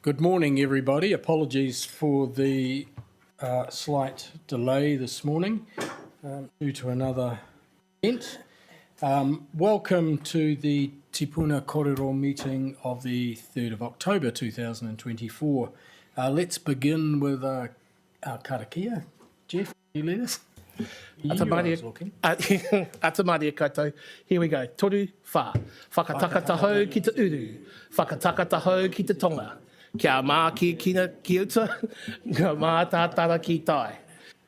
Good morning, everybody. Apologies for the slight delay this morning due to another event. Welcome to the Puna Kōrero meeting of the 3rd of October 2024. Let's begin with our karakia. Jeff, can you lead us? Ata maria koutou. Here we go. Toru wha. Whakataka tahau ki te uru. Whakataka tahau ki te tonga. Kia mā ki kina ki uta. Kia mā tātara ki tai.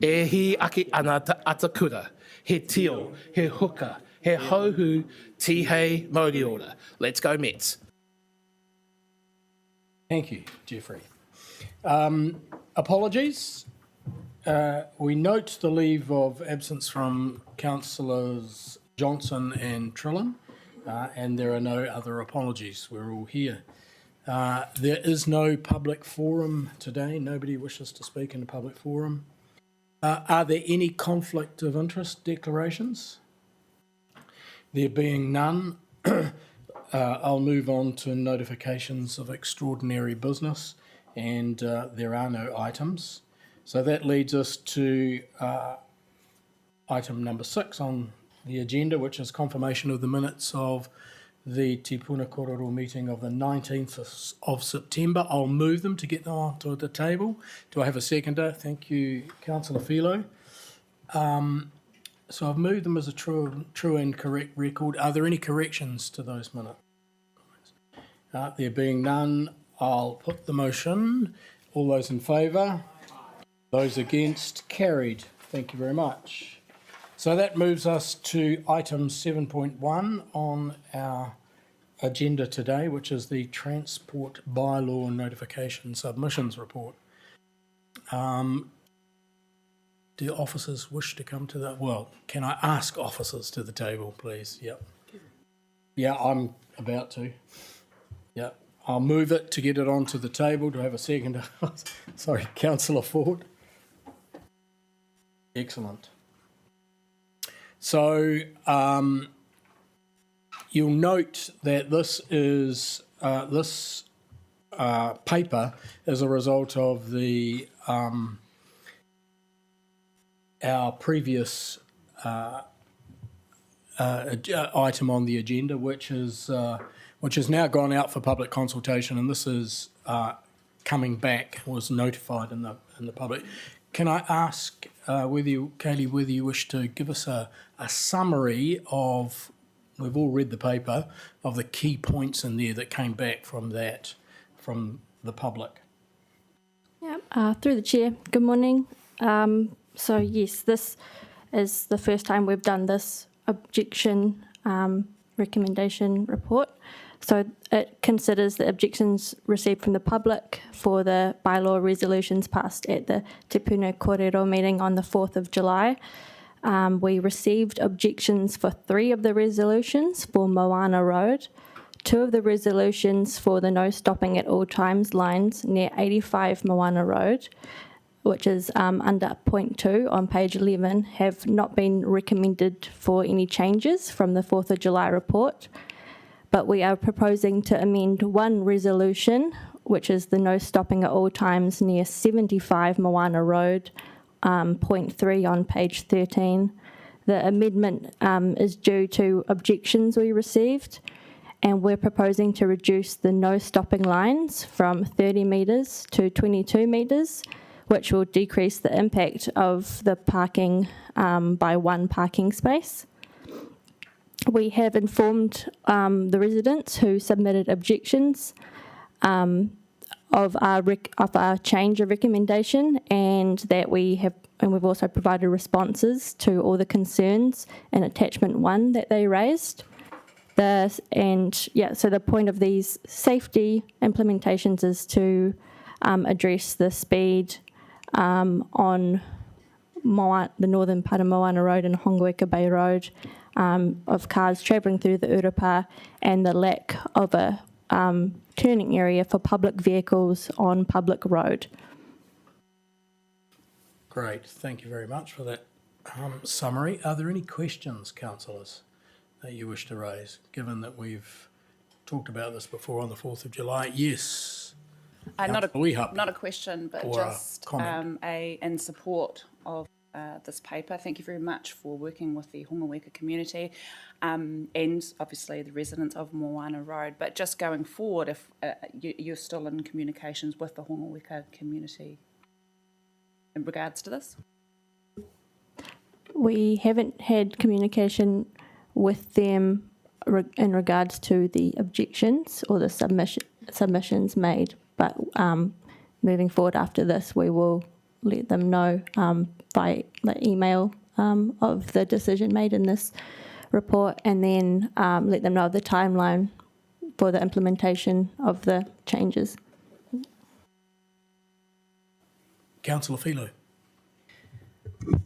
E hi ake ana ata kura. He tio, he huka, he hauhu, tihei mauri ora. Let's go Mets. Thank you, Jeffrey. Apologies. We note the leave of absence from Councillors Johnson and Trillin, and there are no other apologies. We're all here. There is no public forum today. Nobody wishes to speak in a public forum. Are there any conflict of interest declarations? There being none, I'll move on to notifications of extraordinary business, and there are no items. So that leads us to item number 6 on the agenda, which is confirmation of the minutes of the Puna Kōrero meeting of the 19th of September. I'll move them to get them onto the table. Do I have a seconder? Thank you, Councillor Philo. So I've moved them as a true and correct record. Are there any corrections to those minutes? There being none, I'll put the motion. All those in favour? Those against? Carried. Thank you very much. So that moves us to item 7.1 on our agenda today, which is the Transport Bylaw Notification Submissions Report. Do officers wish to come to that? Well, can I ask officers to the table, please? Yep. Yeah, I'm about to. Yep. I'll move it to get it onto the table. Do I have a second? Sorry, Councillor Ford. Excellent. So you'll note that this is paper is a result of the our previous item on the agenda, which has now gone out for public consultation, and this is coming back. Was notified in the public. Can I ask Kaylee, whether you wish to give us a summary of, we've all read the paper, of the key points in there that came back from the public? Yeah, through the chair, good morning. So yes, this is the first time we've done this objection recommendation report. So it considers the objections received from the public for the bylaw resolutions passed at the Te Puna Kōrero meeting on the 4th of July. We received objections for 3 of the resolutions for Moana Road, 2 of the resolutions for the no stopping at all times lines near 85 Moana Road, which is under point 2 on page 11, have not been recommended for any changes from the 4th of July report. But we are proposing to amend 1 resolution, which is the no stopping at all times near 75 Moana Road, point 3 on page 13. The amendment is due to objections we received, and we're proposing to reduce the no stopping lines from 30 metres to 22 metres, which will decrease the impact of the parking by 1 parking space. We have informed the residents who submitted objections of our change of recommendation, and that we've also provided responses to all the concerns in attachment 1 that they raised. So the point of these safety implementations is to address the speed on the northern part of Moana Road and Hongoeka Bay Road of cars travelling through the Urapa, and the lack of a turning area for public vehicles on public road. Great, thank you very much for that summary. Are there any questions, councillors, that you wish to raise, given that we've talked about this before on the 4th of July? Yes. Not a question, but or just comment. in support of this paper. Thank you very much for working with the Hongaweka community and obviously the residents of Moana Road. But just going forward, if you're still in communications with the Hongaweka community in regards to this? We haven't had communication with them in regards to the objections or the submissions made, but moving forward after this, we will let them know by the email of the decision made in this report, and then let them know of the timeline for the implementation of the changes. Councillor Filo.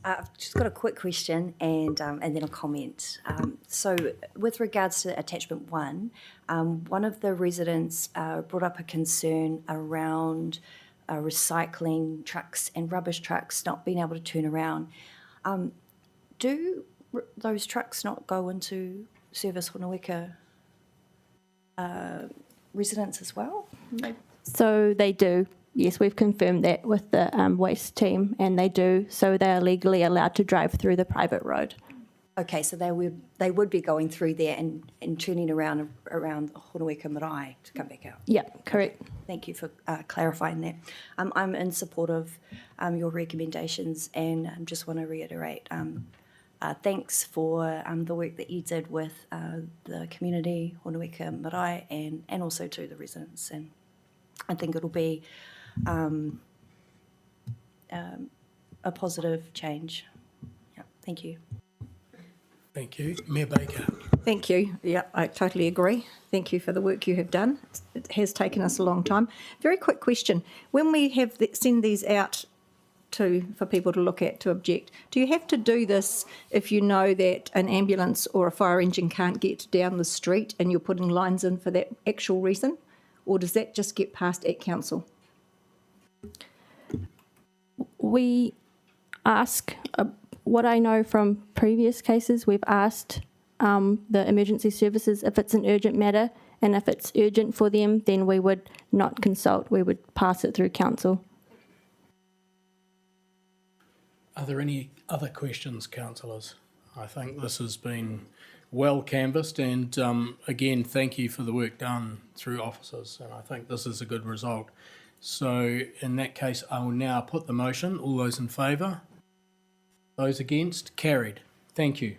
I've just got a quick question and then a comment. So with regards to attachment 1, one of the residents brought up a concern around recycling trucks and rubbish trucks not being able to turn around. Do those trucks not go into service Hongaweka residents as well? So they do. Yes, we've confirmed that with the waste team, and they do. So they are legally allowed to drive through the private road. Okay, so they would be going through there and turning around Hongaweka Marae to come back out. Yeah, correct. Thank you for clarifying that. I'm in support of your recommendations, and I just want to reiterate thanks for the work that you did with the community, Hongaweka Marae, and also to the residents. And I think it'll be a positive change. Yeah, thank you. Thank you. Mayor Baker. Thank you. Yeah, I totally agree. Thank you for the work you have done. It has taken us a long time. Very quick question. When we send these out for people to look at, to object, do you have to do this if you know that an ambulance or a fire engine can't get down the street and you're putting lines in for that actual reason? Or does that just get passed at council? We ask, what I know from previous cases, we've asked the emergency services if it's an urgent matter, and if it's urgent for them, then we would not consult, we would pass it through council. Are there any other questions, councillors? I think this has been well canvassed, and again, thank you for the work done through officers, and I think this is a good result. So in that case, I will now put the motion. All those in favour? Those against? Carried. Thank you.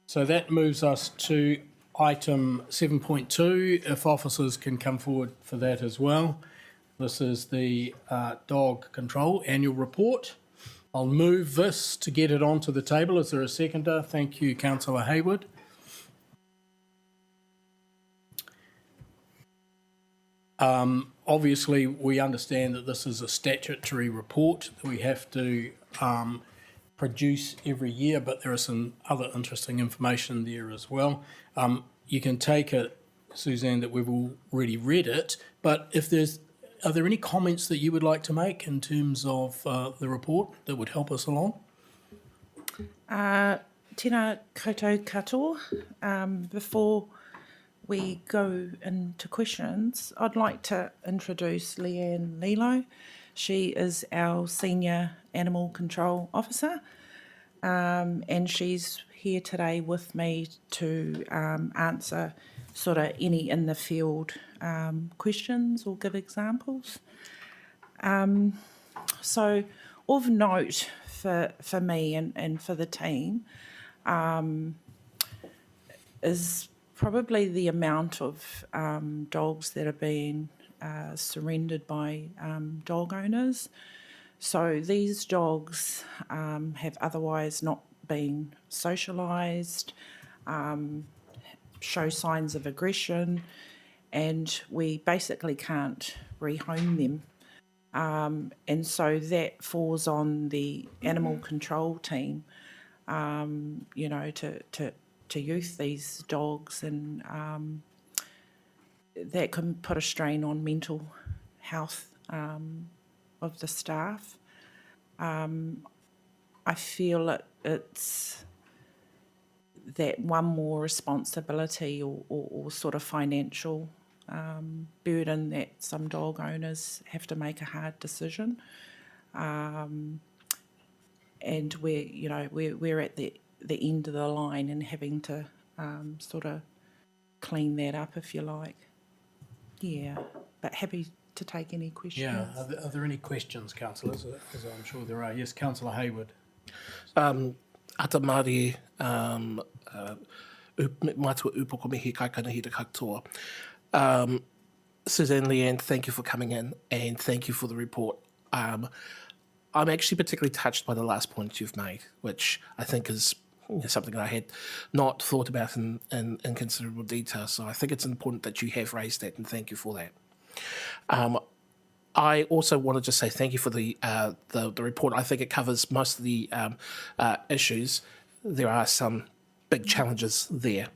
So that moves us to item 7.2, if officers can come forward for that as well. This is the dog control annual report. I'll move this to get it onto the table. Is there a seconder? Thank you, Councillor Hayward. Obviously, we understand that this is a statutory report that we have to produce every year, but there are some other interesting information there as well. You can take it, Suzanne, that we've already read it, but are there any comments that you would like to make in terms of the report that would help us along? Tēnā koutou katoa. Before we go into questions, I'd like to introduce Leanne Lilo. She is our Senior Animal Control Officer, and she's here today with me to answer sort of any in the field questions or give examples. So of note for me and for the team is probably the amount of dogs that are being surrendered by dog owners. So these dogs have otherwise not been socialised, show signs of aggression, and we basically can't rehome them. And so that falls on the animal control team, you know, to youth these dogs, and that can put a strain on mental health of the staff. I feel it's that one more responsibility or sort of financial burden that some dog owners have to make a hard decision. And we're at the end of the line and having to sort of clean that up, if you like. Yeah, but happy to take any questions. Yeah, are there any questions, councillors? As I'm sure there are. Yes, Councillor Hayward. Ata Māori, mātua upoko mihi kaikana te katoa. Suzanne, Leanne, thank you for coming in and thank you for the report. I'm actually particularly touched by the last point you've made, which I think is something that I had not thought about in considerable detail. So I think it's important that you have raised that, and thank you for that. I also want to just say thank you for the report. I think it covers most of the issues. There are some big challenges there.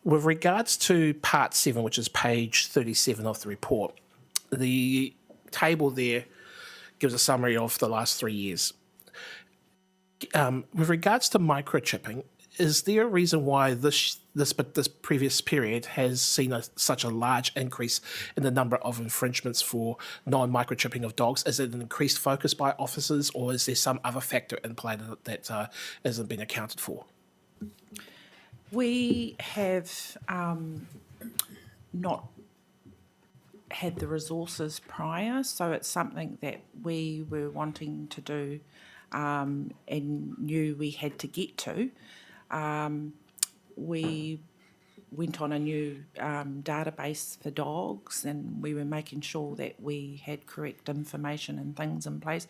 With regards to part 7, which is page 37 of the report, the table there gives a summary of the last 3 years. With regards to microchipping, is there a reason why this previous period has seen such a large increase in the number of infringements for non-microchipping of dogs? Is it an increased focus by officers, or is there some other factor in play that hasn't been accounted for? We have not had the resources prior, so it's something that we were wanting to do and knew we had to get to. We went on a new database for dogs, and we were making sure that we had correct information and things in place.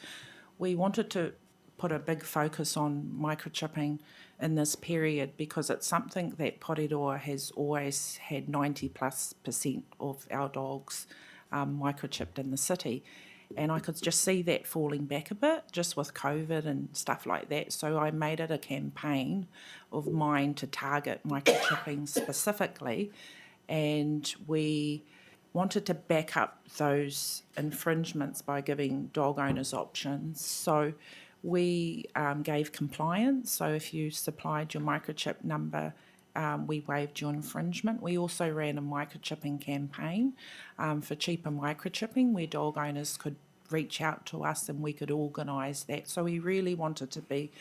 We wanted to put a big focus on microchipping in this period because it's something that Porirua has always had 90+% of our dogs microchipped in the city. And I could just see that falling back a bit just with COVID and stuff like that. So I made it a campaign of mine to target microchipping specifically. And we wanted to back up those infringements by giving dog owners options. So we gave compliance. So if you supplied your microchip number, we waived your infringement. We also ran a microchipping campaign for cheaper microchipping where dog owners could reach out to us and we could organise that. So we really wanted to be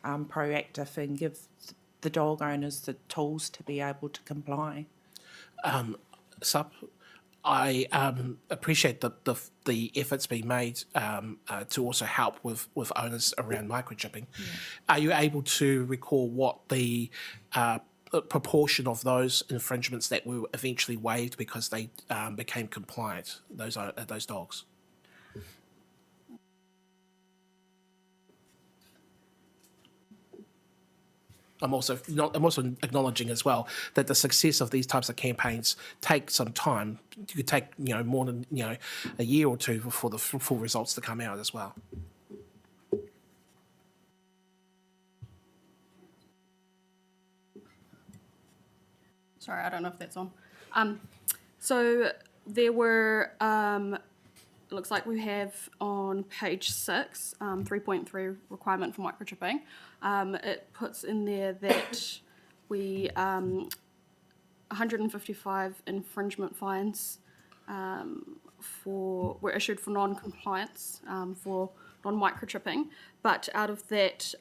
proactive and give the dog owners the tools to be able to comply. Sup, I appreciate the efforts being made to also help with owners around microchipping. Yeah. Are you able to recall what the proportion of those infringements that were eventually waived because they became compliant, those dogs? I'm also acknowledging as well that the success of these types of campaigns take some time. You could take more than a year or two before the full results to come out as well. Sorry, I don't know if that's on. So there were, looks like we have on page 6, 3.3 requirement for microchipping. It puts in there that we 155 infringement fines were issued for non-compliance for non-microchipping, but out of that,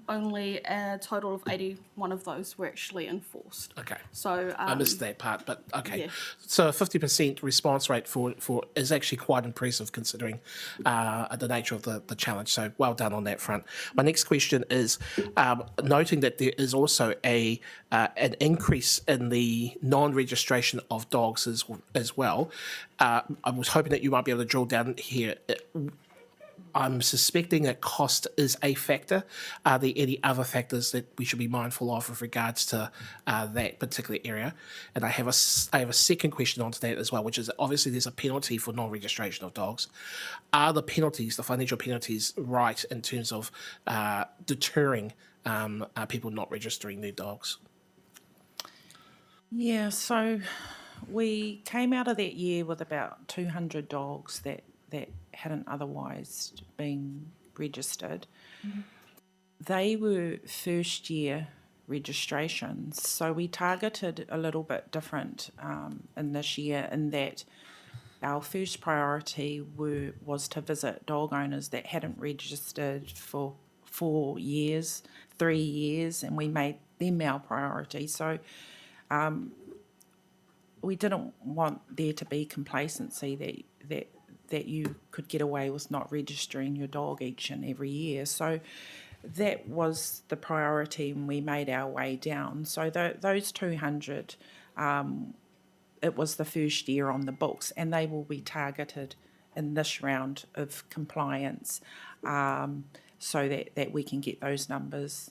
only a total of 81 of those were actually enforced. Okay. So I missed that part, but okay. Yeah. So a 50% response rate for is actually quite impressive considering the nature of the challenge. So well done on that front. My next question is noting that there is also an increase in the non-registration of dogs as well. I was hoping that you might be able to drill down here. I'm suspecting that cost is a factor. Are there any other factors that we should be mindful of with regards to that particular area? And I have a second question onto that as well, which is obviously there's a penalty for non-registration of dogs. Are the penalties, the financial penalties, right in terms of deterring people not registering their dogs? Yeah, so we came out of that year with about 200 dogs that hadn't otherwise been registered. Mm-hmm. They were first year registrations. So we targeted a little bit different in this year, in that our first priority was to visit dog owners that hadn't registered for 4 years, 3 years, and we made them our priority. So we didn't want there to be complacency that you could get away with not registering your dog each and every year. So that was the priority, and we made our way down. So those 200, it was the first year on the books, and they will be targeted in this round of compliance, so that we can get those numbers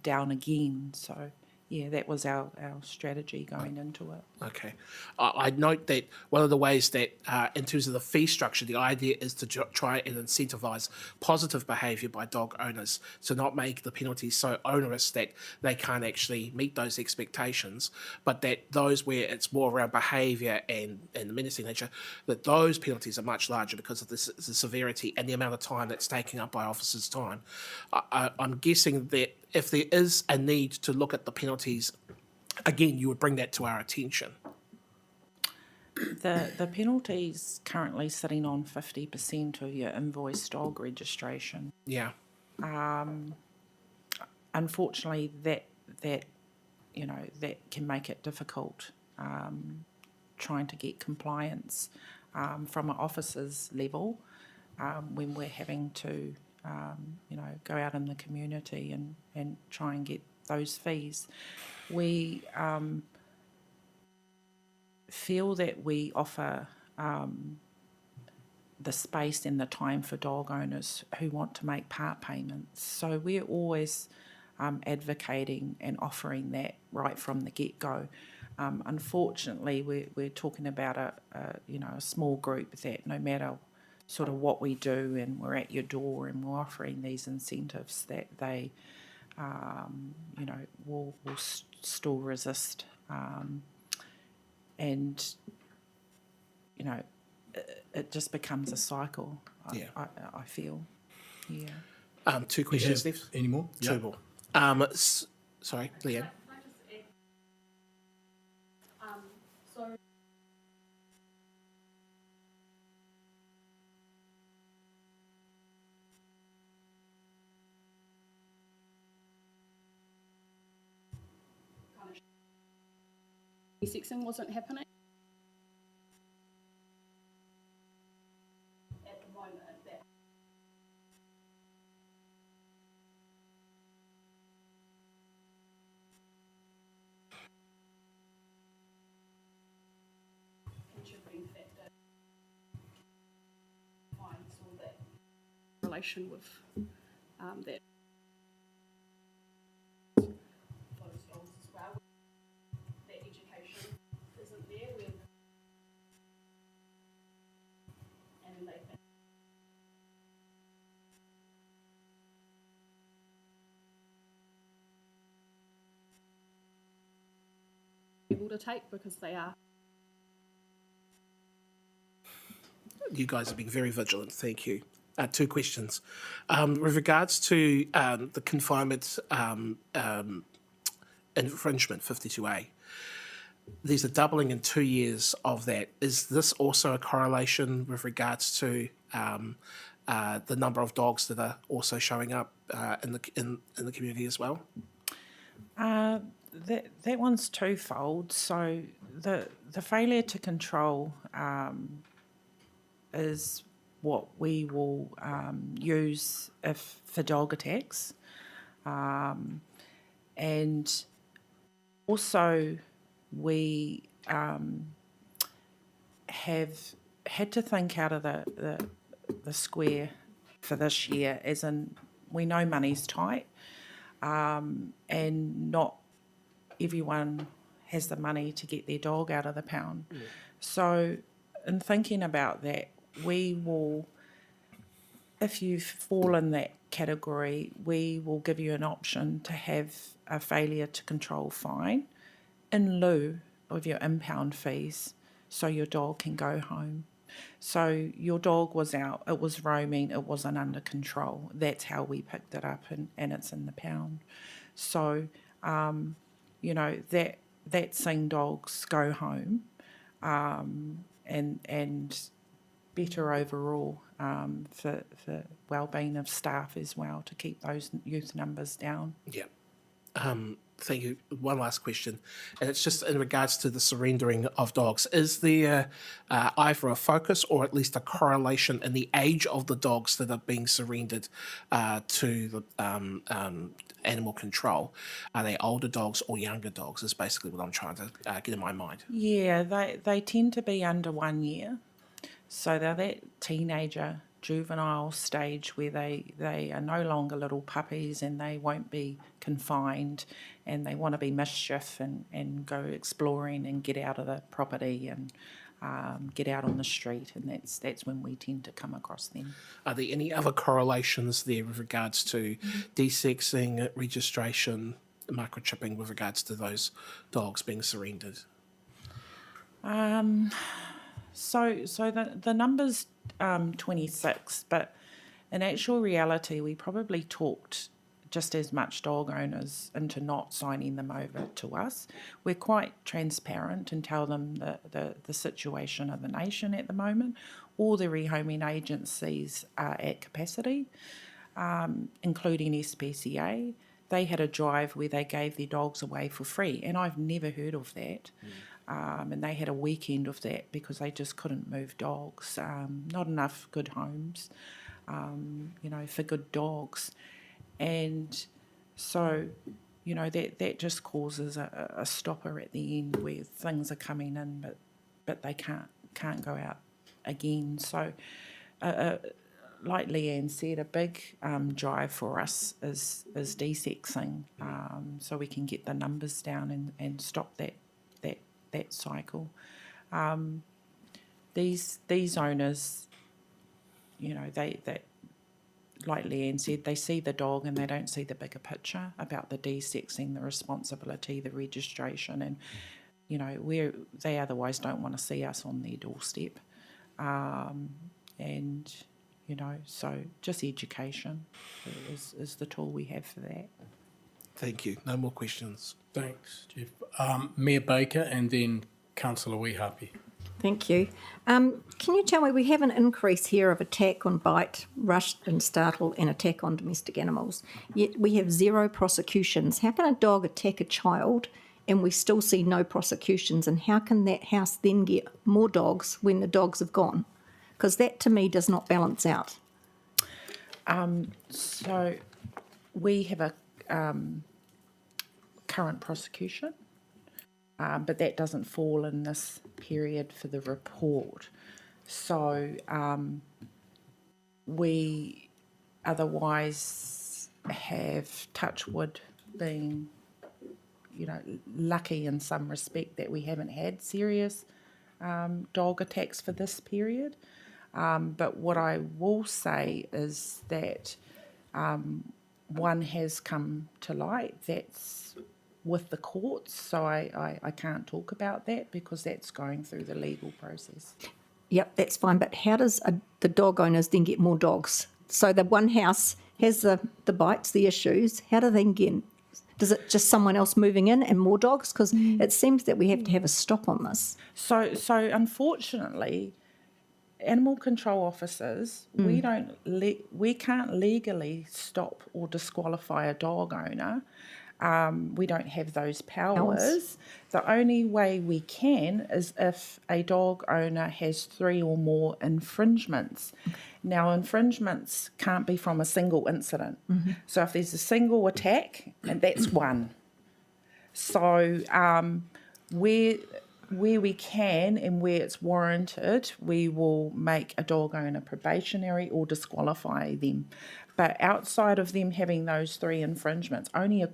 down again. So yeah, that was our strategy going into it. Okay. I note that one of the ways that, in terms of the fee structure, the idea is to try and incentivise positive behaviour by dog owners, to not make the penalties so onerous that they can't actually meet those expectations, but that those where it's more around behaviour and the menacing nature, that those penalties are much larger because of the severity and the amount of time that's taken up by officers' time. I'm guessing that if there is a need to look at the penalties, again, you would bring that to our attention. The penalty's currently sitting on 50% of your invoice dog registration. Yeah. Unfortunately, that can make it difficult trying to get compliance from an officer's level when we're having to go out in the community and try and get those fees. We feel that we offer the space and the time for dog owners who want to make part payments. So we're always advocating and offering that right from the get-go. Unfortunately, we're talking about a small group that no matter sort of what we do, and we're at your door and we're offering these incentives, that they will still resist, and it just becomes a cycle. Yeah. I feel. Yeah. 2 questions left. Any more? 2 more. Sorry, Leanne. Sexing wasn't happening at the moment. That contributing factor finds all that relation with that those dogs as well. That education isn't there when and they think able to take because they are. You guys have been very vigilant. Thank you. 2 questions. With regards to the confinement infringement, 52A, there's a doubling in 2 years of that. Is this also a correlation with regards to the number of dogs that are also showing up in the community as well? That one's twofold. So the failure to control is what we will use for dog attacks, and also we have had to think out of the square for this year, as in we know money's tight, and not everyone has the money to get their dog out of the pound. Yeah. So in thinking about that, we will, if you fall in that category, we will give you an option to have a failure to control fine in lieu of your impound fees, so your dog can go home. So your dog was out, it was roaming, it wasn't under control. That's how we picked it up, and it's in the pound. So you know, that's seeing dogs go home, and better overall for well-being of staff as well, to keep those youth numbers down. Yeah. Thank you. One last question, and it's just in regards to the surrendering of dogs. Is there either a focus or at least a correlation in the age of the dogs that are being surrendered to the animal control? Are they older dogs or younger dogs is basically what I'm trying to get in my mind. Yeah, they tend to be under 1 year. So they're that teenager, juvenile stage where they are no longer little puppies and they won't be confined, and they want to be mischief and go exploring and get out of the property and get out on the street, and that's when we tend to come across them. Are there any other correlations there with regards to desexing, registration, microchipping with regards to those dogs being surrendered? So the number's 26, but in actual reality, we probably talked just as much dog owners into not signing them over to us. We're quite transparent and tell them the situation of the nation at the moment. All the rehoming agencies are at capacity, including SPCA. They had a drive where they gave their dogs away for free, and I've never heard of that. And they had a weekend of that because they just couldn't move dogs. Not enough good homes, for good dogs. And so, that just causes a stopper at the end where things are coming in, but they can't go out again. So, like Leanne said, a big drive for us is desexing, so we can get the numbers down and stop that cycle. These owners, they like Leanne said, they see the dog and they don't see the bigger picture about the desexing, the responsibility, the registration, and where they otherwise don't want to see us on their doorstep. So just education is the tool we have for that. Thank you. No more questions. Thanks, Jeff. Mayor Baker and then Councillor Weehapi. Thank you. Can you tell me, we have an increase here of attack on bite, rush and startle, and attack on domestic animals, yet we have 0 prosecutions. How can a dog attack a child and we still see no prosecutions, and how can that house then get more dogs when the dogs have gone? Because that to me does not balance out. So we have a current prosecution, but that doesn't fall in this period for the report. So we otherwise have, touch wood, being lucky in some respect that we haven't had serious dog attacks for this period. But what I will say is that one has come to light that's with the courts, so I can't talk about that because that's going through the legal process. Yep, that's fine, but how does the dog owners then get more dogs? So the one house has the bites, the issues, how do they get? Does it just someone else moving in and more dogs? Because it seems that we have to have a stop on this. So unfortunately, animal control officers, we can't legally stop or disqualify a dog owner. We don't have those powers. The only way we can is if a dog owner has 3 or more infringements. Now, infringements can't be from a single incident. So if there's a single attack, and that's one. So where we can and where it's warranted, we will make a dog owner probationary or disqualify them. But outside of them having those 3 infringements, only a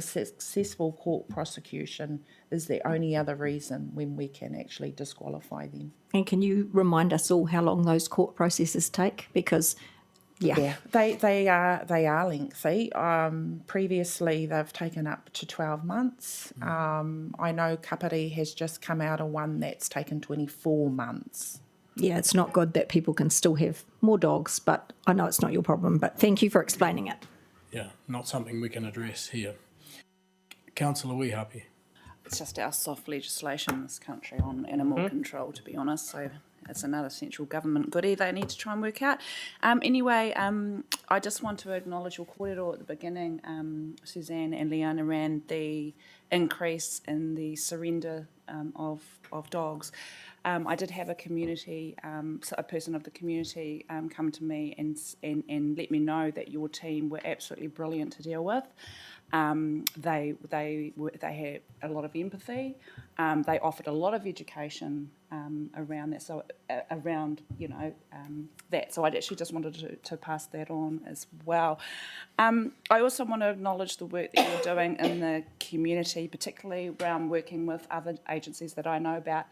successful court prosecution is the only other reason when we can actually disqualify them. And can you remind us all how long those court processes take? Because, yeah, they are lengthy. Previously, they've taken up to 12 months. I know Kapiti has just come out of one that's taken 24 months. yeah, it's not good that people can still have more dogs, but I know it's not your problem, but thank you for explaining it. Yeah, not something we can address here. Councillor Weehapi. It's just our soft legislation in this country on animal control, to be honest. So it's another central government goodie they need to try and work out. Anyway, I just want to acknowledge your kōrero at the beginning, Suzanne and Leona, around the increase in the surrender of dogs. I did have a community, a person of the community come to me and let me know that your team were absolutely brilliant to deal with. They had a lot of empathy. They offered a lot of education around that. So that. So I actually just wanted to pass that on as well. I also want to acknowledge the work that you're doing in the community, particularly around working with other agencies that I know about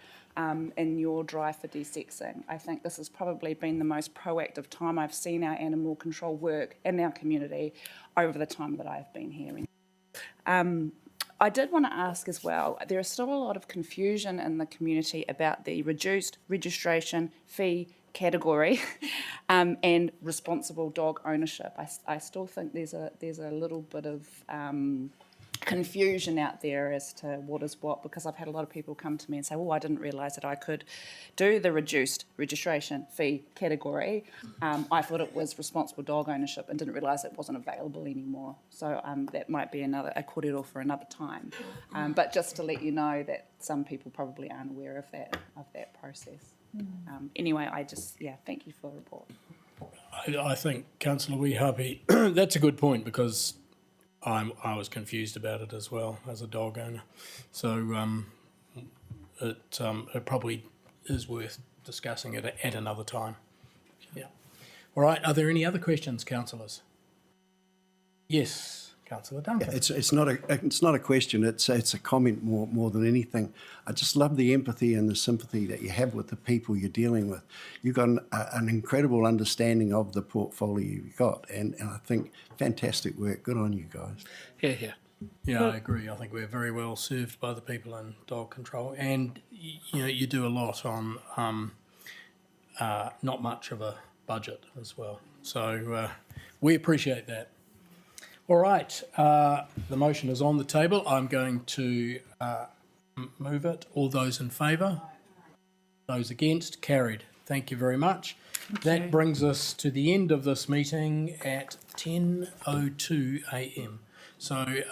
in your drive for desexing. I think this has probably been the most proactive time I've seen our animal control work in our community over the time that I've been here. I did want to ask as well, there is still a lot of confusion in the community about the reduced registration fee category and responsible dog ownership. I still think there's a little bit of confusion out there as to what is what, because I've had a lot of people come to me and say, I didn't realise that I could do the reduced registration fee category. I thought it was responsible dog ownership and didn't realise it wasn't available anymore. So that might be a kōrero for another time. But just to let you know that some people probably aren't aware of that process. Anyway, thank you for the report. I think, Councillor Weehapi, that's a good point, because I was confused about it as well as a dog owner. So it probably is worth discussing it at another time. Yeah. All right. Are there any other questions, councillors? Yes, Councillor Duncan. It's not a question. It's a comment more than anything. I just love the empathy and the sympathy that you have with the people you're dealing with. You've got an incredible understanding of the portfolio you've got, and I think fantastic work. Good on you guys. Yeah. Yeah, I agree. I think we're very well served by the people in dog control, and you do a lot on not much of a budget as well. So we appreciate that. All right, the motion is on the table. I'm going to move it. All those in favour? Those against? Carried. Thank you very much. That brings us to the end of this meeting at 10:02 a.m. So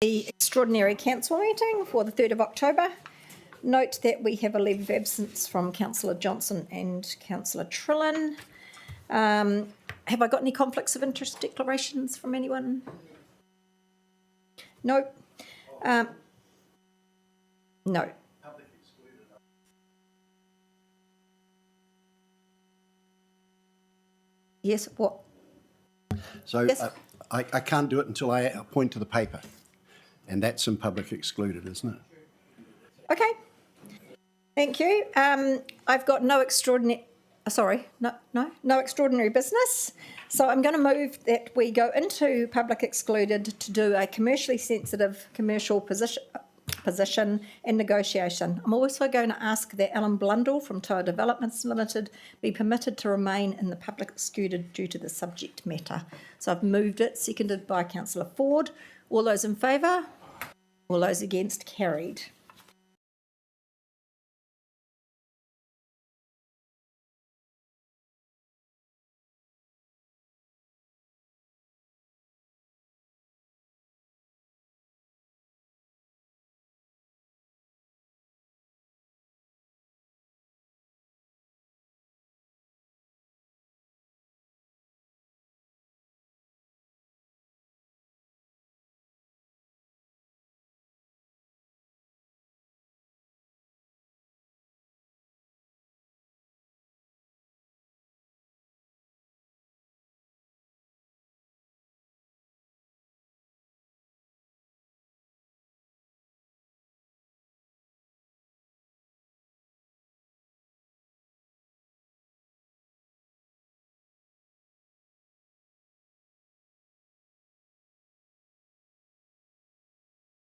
The extraordinary council meeting for the 3rd of October. Note that we have a leave of absence from Councillor Johnson and Councillor Trillin. Have I got any conflicts of interest declarations from anyone? No. No. Yes, what? So Yes. I can't do it until I point to the paper, and that's in public excluded, isn't it? Okay. Thank you. I've got no extraordinary business. So I'm going to move that we go into public excluded to do a commercially sensitive commercial position and negotiation. I'm also going to ask that Alan Blundell from Toa Developments Limited be permitted to remain in the public excluded due to the subject matter. So I've moved it, seconded by Councillor Ford. All those in favour? All those against? Carried.